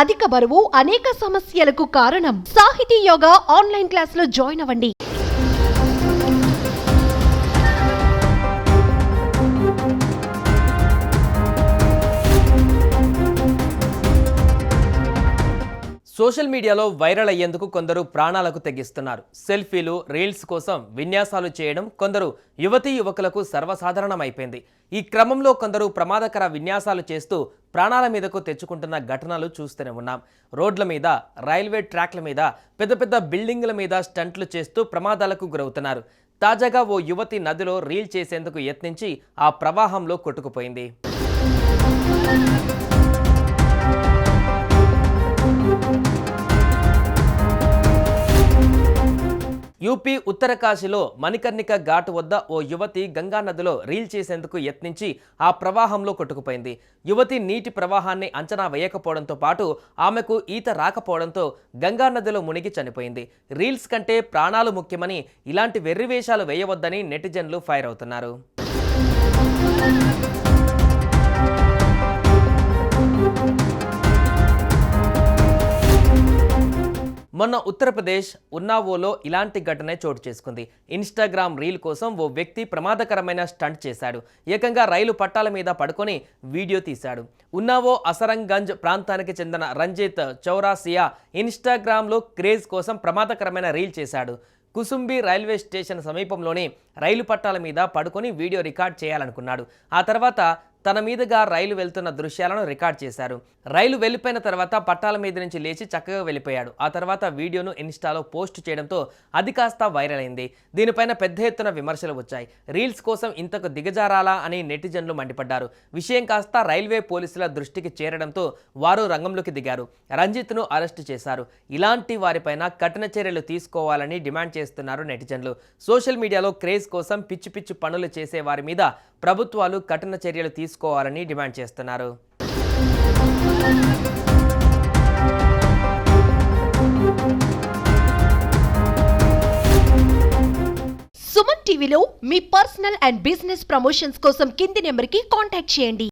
అధిక బరువు అనేక సమస్యలకు కారణం. సాహితీ యోగా ఆన్లైన్ క్లాసులో జాయిన్ అవ్వండి. సోషల్ మీడియాలో వైరల్ అయ్యేందుకు కొందరు ప్రాణాలకు తెగిస్తున్నారు. సెల్ఫీలు, రీల్స్ కోసం విన్యాసాలు చేయడం కొందరు యువతీ యువకులకు సర్వసాధారణమైపోయింది. ఈ క్రమంలో కొందరు ప్రమాదకర విన్యాసాలు చేస్తూ ప్రాణాల మీదకు తెచ్చుకుంటున్న ఘటనలు చూస్తూనే ఉన్నాం. రోడ్ల మీద, రైల్వే ట్రాక్ల మీద, పెద్ద పెద్ద బిల్డింగుల మీద స్టంట్లు చేస్తూ ప్రమాదాలకు గురవుతున్నారు. తాజాగా ఓ యువతి నదిలో రీల్ చేసేందుకు యత్నించి ఆ ప్రవాహంలో కొట్టుకుపోయింది. యూపీ ఉత్తరకాశీలో మణికర్ణిక ఘాట్ వద్ద ఓ యువతి గంగా నదిలో రీల్ చేసేందుకు యత్నించి ఆ ప్రవాహంలో కొట్టుకుపోయింది. యువతి నీటి ప్రవాహాన్ని అంచనా వేయకపోవడంతో పాటు ఆమెకు ఈత రాకపోవడంతో గంగా నదిలో మునిగి చనిపోయింది. రీల్స్ కంటే ప్రాణాలు ముఖ్యమని ఇలాంటి వెర్రివేషాలు వేయవద్దని నెటిజన్లు ఫైర్ అవుతున్నారు. మొన్న ఉత్తరప్రదేశ్ ఉన్నావోలో ఇలాంటి ఘటనే చోటు చేసుకుంది. ఇన్స్టాగ్రామ్ రీల్ కోసం ఓ వ్యక్తి ప్రమాదకరమైన స్టంట్ చేశాడు. ఏకంగా రైలు పట్టాల మీద పడుకొని వీడియో తీశాడు. ఉన్నావో అసరంగంజ్ ప్రాంతానికి చెందిన రంజిత్ చౌరాసియా ఇన్స్టాగ్రామ్లో క్రేజ్ కోసం ప్రమాదకరమైన రీల్ చేశాడు. కుసుంబి రైల్వే స్టేషన్ సమీపంలోని రైలు పట్టాల మీద పడుకొని వీడియో రికార్డ్ చేయాలనుకున్నాడు. ఆ తర్వాత తన మీదుగా రైలు వెళ్తున్న దృశ్యాలను రికార్డ్ చేశారు. రైలు వెళ్ళిపోయిన తర్వాత పట్టాల మీద నుంచి లేచి చక్కగా వెళ్ళిపోయాడు. ఆ తర్వాత వీడియోను ఇన్స్టాలో పోస్ట్ చేయడంతో అది కాస్త వైరల్ అయింది. దీనిపైన పెద్ద ఎత్తున విమర్శలు వచ్చాయి. రీల్స్ కోసం ఇంతకు దిగజారాలా అని నెటిజన్లు మండిపడ్డారు. విషయం కాస్త రైల్వే పోలీసుల దృష్టికి చేరడంతో వారు రంగంలోకి దిగారు. రంజిత్ను అరెస్టు చేశారు. ఇలాంటి వారిపైన కఠిన చర్యలు తీసుకోవాలని డిమాండ్ చేస్తున్నారు నెటిజన్లు. సోషల్ మీడియాలో క్రేజ్ కోసం పిచ్చి పిచ్చి పనులు చేసే వారి మీద ప్రభుత్వాలు కఠిన చర్యలు తీసుకోవాలని డిమాండ్ చేస్తున్నారు. సుమన్ టీవీలో మీ పర్సనల్ అండ్ బిజినెస్ ప్రమోషన్స్ కోసం కింది నెంబర్కి కాంటాక్ట్ చేయండి.